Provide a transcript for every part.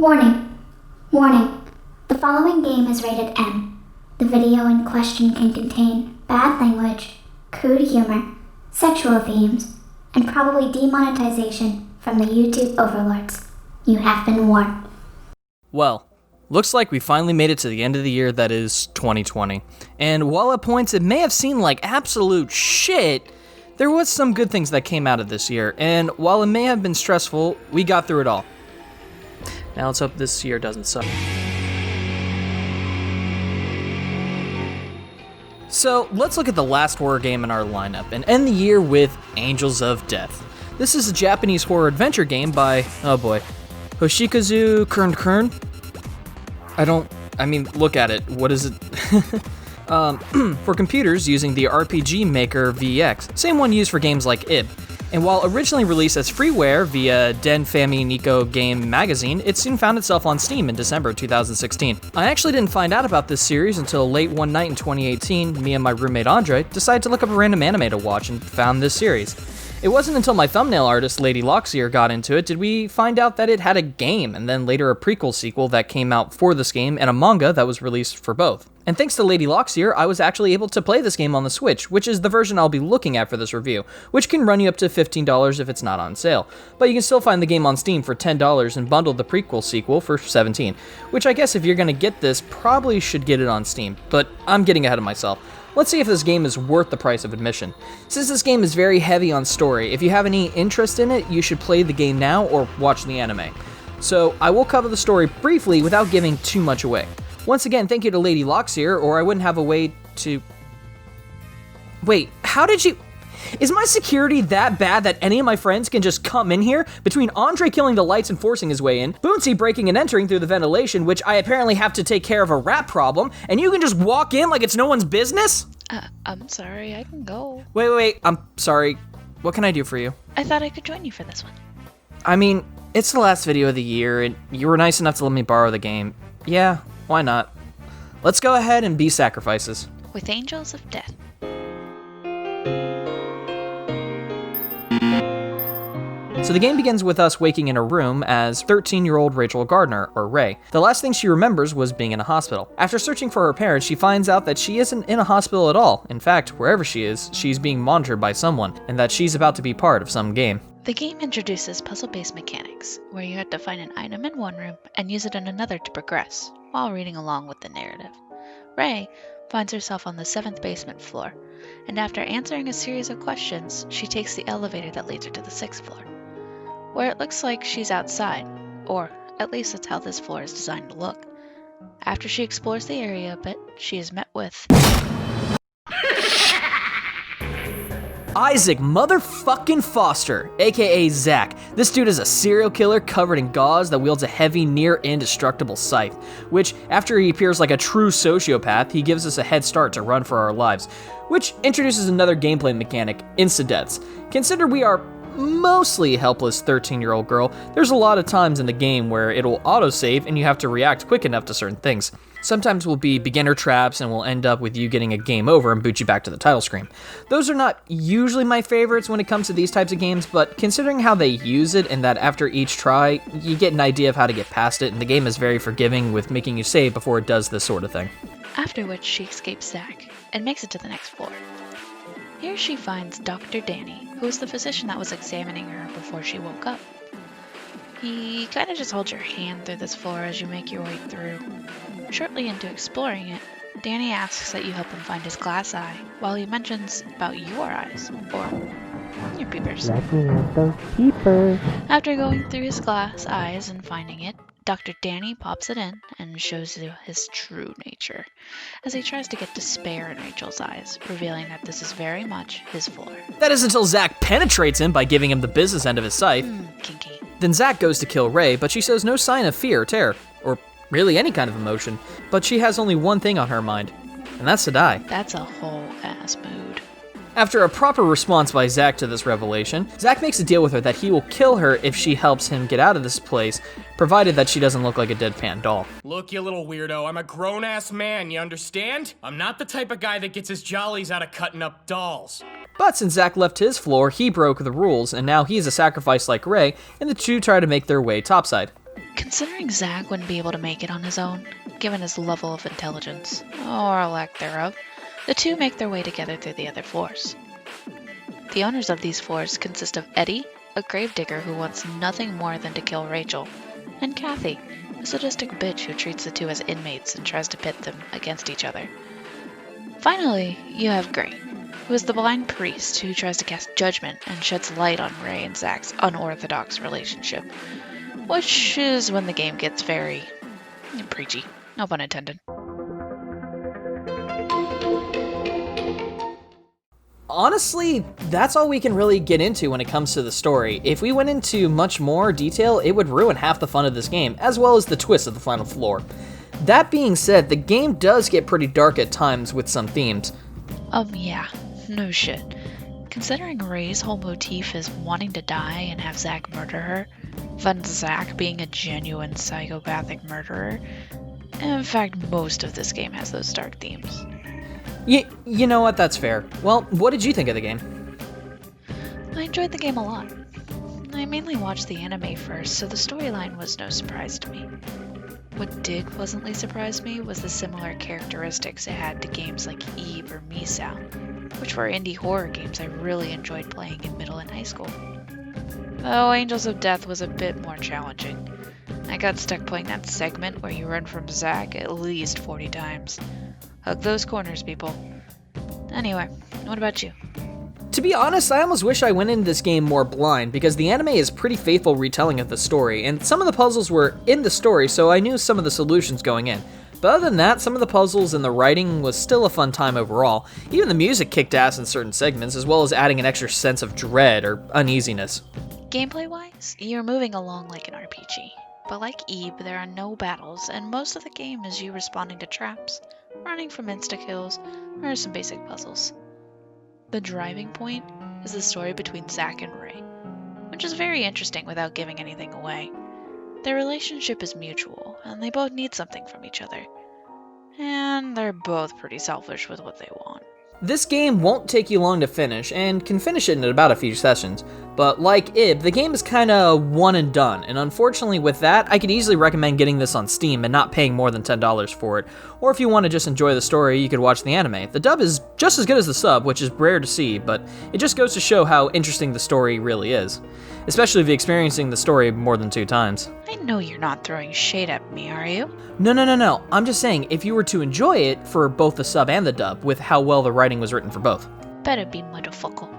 Warning. Warning. The following game is rated M. The video in question can contain bad language, crude humor, sexual themes, and probably demonetization from the YouTube overlords. You have been warned. Well, looks like we finally made it to the end of the year that is 2020. And while at points it may have seemed like absolute shit, there was some good things that came out of this year. And while it may have been stressful, we got through it all. Now let's hope this year doesn't suck. So let's look at the last horror game in our lineup and end the year with Angels of Death. This is a Japanese horror adventure game by, Hoshikazu Kern. Look at it. What is it? For computers using the RPG Maker VX, same one used for games like IB. And while originally released as freeware via Den Fami Nico Game Magazine, it soon found itself on Steam in December 2016. I actually didn't find out about this series until late one night in 2018. Me and my roommate Andre decided to look up a random anime to watch and found this series. It wasn't until my thumbnail artist, Lady Loxier, got into it did we find out that it had a game, and then later a prequel sequel that came out for this game, and a manga that was released for both. And thanks to Lady Loxier, I was actually able to play this game on the Switch, which is the version I'll be looking at for this review, which can run you up to $15 if it's not on sale. But you can still find the game on Steam for $10 and bundle the prequel sequel for $17, which I guess if you're gonna get this, probably should get it on Steam, but I'm getting ahead of myself. Let's see if this game is worth the price of admission. Since this game is very heavy on story, if you have any interest in it, you should play the game now or watch the anime. So I will cover the story briefly without giving too much away. Once again, thank you to Lady Loxier, or I wouldn't have a way to... Wait, how did you... Is my security that bad that any of my friends can just come in here? Between Andre killing the lights and forcing his way in, Boonsy breaking and entering through the ventilation, which I apparently have to take care of a rat problem, and you can just walk in like it's no one's business? I'm sorry, I can go. Wait, I'm sorry. What can I do for you? I thought I could join you for this one. I mean, it's the last video of the year, and you were nice enough to let me borrow the game. Yeah, why not? Let's go ahead and be sacrifices. With Angels of Death. So the game begins with us waking in a room as 13-year-old Rachel Gardner, or Ray. The last thing she remembers was being in a hospital. After searching for her parents, she finds out that she isn't in a hospital at all. In fact, wherever she is, she's being monitored by someone, and that she's about to be part of some game. The game introduces puzzle-based mechanics, where you have to find an item in one room and use it in another to progress, while reading along with the narrative. Ray finds herself on the 7th basement floor, and after answering a series of questions, she takes the elevator that leads her to the 6th floor, where it looks like she's outside, or at least that's how this floor is designed to look. After she explores the area a bit, she is met with... Isaac motherfucking Foster, aka Zach. This dude is a serial killer covered in gauze that wields a heavy, near-indestructible scythe, which, after he appears like a true sociopath, he gives us a head start to run for our lives, which introduces another gameplay mechanic, insta-deaths. Consider we are mostly helpless 13-year-old girl, there's a lot of times in the game where it'll autosave and you have to react quick enough to certain things. Sometimes will be beginner traps and will end up with you getting a game over and boot you back to the title screen. Those are not usually my favorites when it comes to these types of games, but considering how they use it and that after each try, you get an idea of how to get past it, and the game is very forgiving with making you save before it does this sort of thing. After which she escapes Zach and makes it to the next floor. Here she finds Dr. Danny, who is the physician that was examining her before she woke up. He kind of just holds your hand through this floor as you make your way through. Shortly into exploring it, Danny asks that you help him find his glass eye, while he mentions about your eyes, or your peepers. Let me have those peepers. After going through his glass eyes and finding it, Dr. Danny pops it in and shows you his true nature, as he tries to get despair in Rachel's eyes, revealing that this is very much his floor. That is until Zach penetrates him by giving him the business end of his scythe. Kinky. Then Zach goes to kill Ray, but she shows no sign of fear or terror, or really any kind of emotion, but she has only one thing on her mind, and that's to die. That's a whole ass mood. After a proper response by Zach to this revelation, Zach makes a deal with her that he will kill her if she helps him get out of this place, provided that she doesn't look like a deadpan doll. Look, you little weirdo, I'm a grown-ass man, you understand? I'm not the type of guy that gets his jollies out of cutting up dolls. But since Zach left his floor, he broke the rules, and now he's a sacrifice like Ray, and the two try to make their way topside. Considering Zack wouldn't be able to make it on his own, given his level of intelligence, or lack thereof, the two make their way together through the other floors. The owners of these floors consist of Eddie, a gravedigger who wants nothing more than to kill Rachel, and Kathy, a sadistic bitch who treats the two as inmates and tries to pit them against each other. Finally, you have Gray, who is the blind priest who tries to cast judgment and sheds light on Ray and Zack's unorthodox relationship, which is when the game gets very preachy, no pun intended. Honestly, that's all we can really get into when it comes to the story. If we went into much more detail, it would ruin half the fun of this game, as well as the twist of the final floor. That being said, the game does get pretty dark at times with some themes. Yeah, no shit. Considering Ray's whole motif is wanting to die and have Zack murder her, then Zack being a genuine psychopathic murderer, in fact, most of this game has those dark themes. You know what, that's fair. Well, what did you think of the game? I enjoyed the game a lot. I mainly watched the anime first, so the storyline was no surprise to me. What did pleasantly surprise me was the similar characteristics it had to games like Eve or Misao, which were indie horror games I really enjoyed playing in middle and high school. Though Angels of Death was a bit more challenging. I got stuck playing that segment where you run from Zack at least 40 times. Hug those corners, people. Anyway, what about you? To be honest, I almost wish I went into this game more blind, because the anime is pretty faithful retelling of the story, and some of the puzzles were in the story, so I knew some of the solutions going in. But other than that, some of the puzzles and the writing was still a fun time overall. Even the music kicked ass in certain segments, as well as adding an extra sense of dread or uneasiness. Gameplay-wise, you're moving along like an RPG. But like Eve, there are no battles, and most of the game is you responding to traps, running from insta-kills, or some basic puzzles. The driving point is the story between Zack and Ray, which is very interesting without giving anything away. Their relationship is mutual, and they both need something from each other. And they're both pretty selfish with what they want. This game won't take you long to finish, and can finish it in about a few sessions, but like Ib, the game is kinda one and done, and unfortunately with that, I could easily recommend getting this on Steam and not paying more than $10 for it, or if you want to just enjoy the story, you could watch the anime. The dub is just as good as the sub, which is rare to see, but it just goes to show how interesting the story really is, especially if you're experiencing the story more than 2 times. I know you're not throwing shade at me, are you? No. I'm just saying, if you were to enjoy it for both the sub and the dub, with how well the writing was written for both. Better be motherfucker.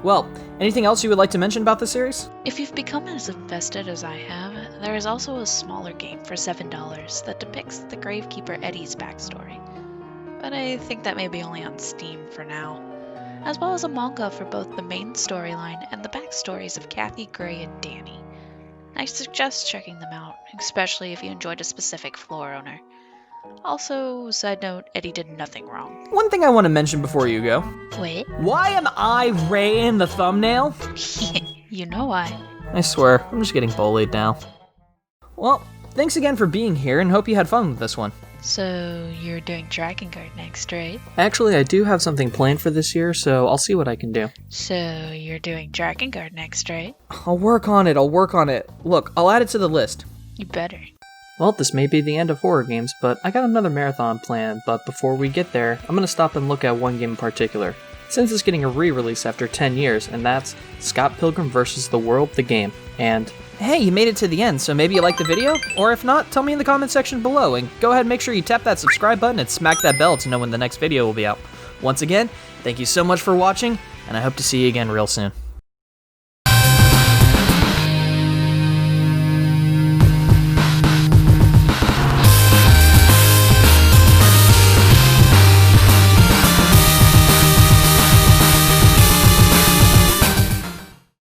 Well, anything else you would like to mention about this series? If you've become as invested as I have, there is also a smaller game for $7 that depicts the Gravekeeper Eddie's backstory. But I think that may be only on Steam for now, as well as a manga for both the main storyline and the backstories of Kathy, Gray, and Danny. I suggest checking them out, especially if you enjoyed a specific floor owner. Also, side note, Eddie did nothing wrong. One thing I want to mention before you go. Wait. Why am I Ray in the thumbnail? You know why. I swear, I'm just getting bullied now. Well, thanks again for being here, and hope you had fun with this one. So, you're doing Dragon Guard next, right? Actually, I do have something planned for this year, so I'll see what I can do. So, you're doing Dragon Guard next, right? I'll work on it. Look, I'll add it to the list. You better. Well, this may be the end of horror games, but I got another marathon planned, but before we get there, I'm gonna stop and look at one game in particular, since it's getting a re-release after 10 years, and that's Scott Pilgrim vs. the World, the game. And hey, you made it to the end, so maybe you liked the video? Or if not, tell me in the comment section below, and go ahead and make sure you tap that subscribe button and smack that bell to know when the next video will be out. Once again, thank you so much for watching, and I hope to see you again real soon.